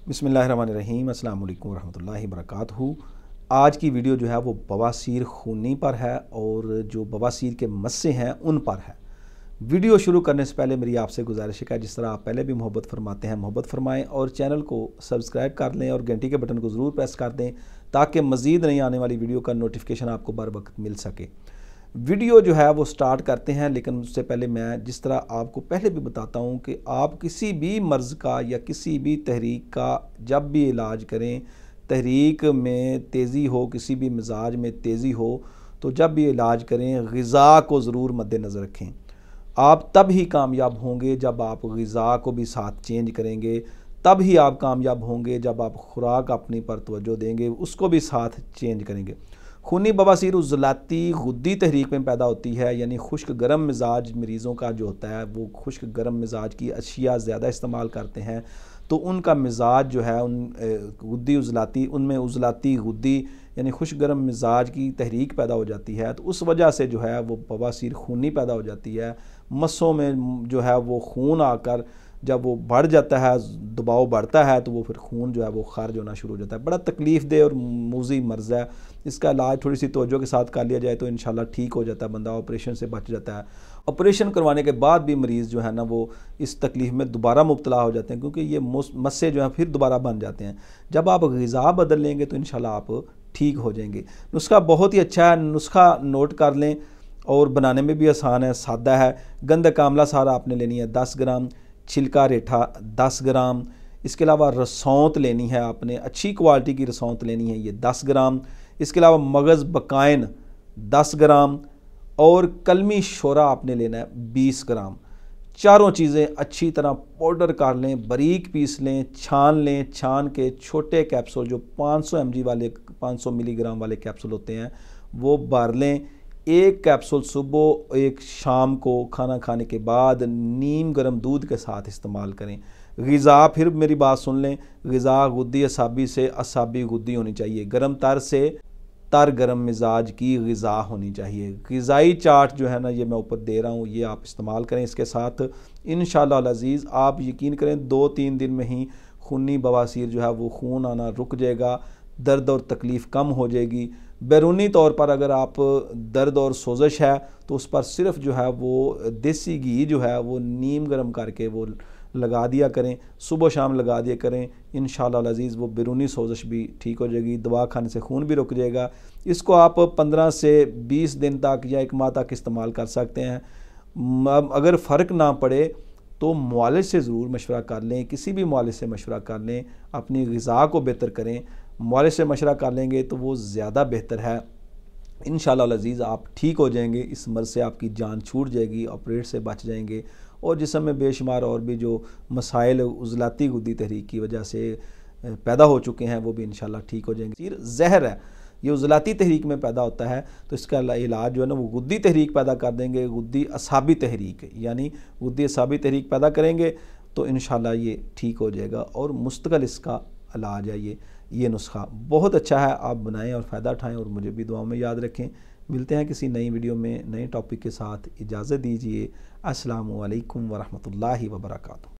बिस्मिल्लाहिर्रहमानिर्रहीम, अस्सलाम वालेकुम रहमतुल्लाहि वबरकातुहू। आज की वीडियो जो है वो बवासीर खूनी पर है और जो बवासीर के मस्से हैं उन पर है। वीडियो शुरू करने से पहले मेरी आपसे गुजारिश है, जिस तरह आप पहले भी मोहब्बत फरमाते हैं मोहब्बत फरमाएं और चैनल को सब्सक्राइब कर लें और घंटी के बटन को ज़रूर प्रेस कर दें ताकि मज़ीद नई आने वाली वीडियो का नोटिफिकेशन आपको बर वक्त मिल सके। वीडियो जो है वो स्टार्ट करते हैं, लेकिन उससे पहले मैं जिस तरह आपको पहले भी बताता हूँ कि आप किसी भी मर्ज़ का या किसी भी तहरीक का जब भी इलाज करें, तहरीक में तेज़ी हो, किसी भी मिजाज में तेज़ी हो, तो जब भी इलाज करें ग़िज़ा को ज़रूर मद्देनज़र रखें। आप तब ही कामयाब होंगे जब आप ग़िज़ा को भी साथ चेंज करेंगे, तब ही आप कामयाब होंगे जब आप खुराक अपनी पर तवज्जो देंगे, उसको भी साथ चेंज करेंगे। खूनी बवासीर उज़लाती गुद्दी तहरीक में पैदा होती है, यानी खुश्क गर्म मिजाज मरीज़ों का जो होता है वो खुश्क गर्म मिजाज की अशिया ज़्यादा इस्तेमाल करते हैं, तो उनका मिजाज जो है उन गुद्दी उज़लाती उनमें उज़लाती गुद्दी यानी खुश्क गर्म मिजाज की तहरीक पैदा हो जाती है, तो उस वजह से जो है वो बवासीर खूनी पैदा हो जाती है। मस्सों में जो है वो खून आकर जब वो बढ़ जाता है, दबाव बढ़ता है, तो वो फिर खून जो है वो खारिज होना शुरू हो जाता है। बड़ा तकलीफ़ दे और मूज़ी मर्ज़ है। इसका इलाज थोड़ी सी तवज्जो के साथ कर लिया जाए तो इंशाल्लाह ठीक हो जाता है, बंदा ऑपरेशन से बच जाता है। ऑपरेशन करवाने के बाद भी मरीज़ जो है ना वो इस तकलीफ़ में दोबारा मुब्तला हो जाते हैं, क्योंकि ये मस्से जो हैं फिर दोबारा बन जाते हैं। जब आप ग़िज़ा बदल लेंगे तो इंशाल्लाह आप ठीक हो जाएंगे। नुस्खा बहुत ही अच्छा है, नुस्खा नोट कर लें और बनाने में भी आसान है, सादा है। गंधक आंवला सारा आपने लेनी है 10 ग्राम, छिलका रेठा 10 ग्राम, इसके अलावा रसौंत लेनी है आपने, अच्छी क्वालिटी की रसौंत लेनी है, ये 10 ग्राम। इसके अलावा मगज़ बकाइन 10 ग्राम और कलमी शोरा आपने लेना है 20 ग्राम। चारों चीज़ें अच्छी तरह पाउडर कर लें, बारीक पीस लें, छान लें। छान के छोटे कैप्सूल जो 500 mg वाले 500 मिलीग्राम वाले कैप्सूल होते हैं वो भर लें। एक कैप्सूल सुबह, एक शाम को खाना खाने के बाद नीम गर्म दूध के साथ इस्तेमाल करें। ग़िज़ा, फिर मेरी बात सुन लें, ग़िज़ा गुद्दी असाबी से असाबी गुद्दी होनी चाहिए, गर्म तर से तर गर्म मिजाज की ग़िज़ा होनी चाहिए। ग़िज़ाई चार्ट जो है ना ये मैं ऊपर दे रहा हूँ, ये आप इस्तेमाल करें। इसके साथ इंशाअल्लाह अज़ीज़ आप यकीन करें 2-3 दिन में ही खूनी बवासीर जो है वो खून आना रुक जाएगा, दर्द और तकलीफ़ कम हो जाएगी। बैरूनी तौर पर अगर आप दर्द और सोजश है तो उस पर सिर्फ जो है वो देसी घी जो है वो नीम गर्म करके वो लगा दिया करें, सुबह शाम लगा दिया करें। इंशाअल्लाह अज़ीज़ वो बैरूनी सोजश भी ठीक हो जाएगी, दवा खाने से खून भी रुक जाएगा। इसको आप 15 से 20 दिन तक या 1 माह तक इस्तेमाल कर सकते हैं। अगर फ़र्क ना पड़े तो मुआलिज से ज़रूर मशवरा कर लें, किसी भी मुआलिज से मशवरा कर लें, अपनी ग़िज़ा को बेहतर करें। मुआलिज से मशवरा कर लेंगे तो वो ज़्यादा बेहतर है। इंशाअल्लाह अज़ीज़ आप ठीक हो जाएंगे, इस मर्ज़ से आपकी जान छूट जाएगी, ऑपरेट से बच जाएंगे और जिस्म में बेशुमार और भी जो मसाइल उज़लाती गुद्दी तहरीक की वजह से पैदा हो चुके हैं वो भी इंशाअल्लाह ठीक हो जाएंगे। ज़हर है, ये उज़लाती तहरीक में पैदा होता है, तो इसका इलाज जो है ना वो गुद्दी तहरीक पैदा कर देंगे, गुद्दी असाबी तहरीक, यानी गुद्दी असाबी तहरीक पैदा करेंगे तो इंशाअल्लाह ये ठीक हो जाएगा और मुस्तकिल इसका इलाज है। ये नुस्खा बहुत अच्छा है, आप बनाएं और फ़ायदा उठाएं और मुझे भी दुआओं में याद रखें। मिलते हैं किसी नई वीडियो में नए टॉपिक के साथ, इजाज़त दीजिए। अस्सलामु अलैकुम वरहमतुल्लाहि वबरकातुहू।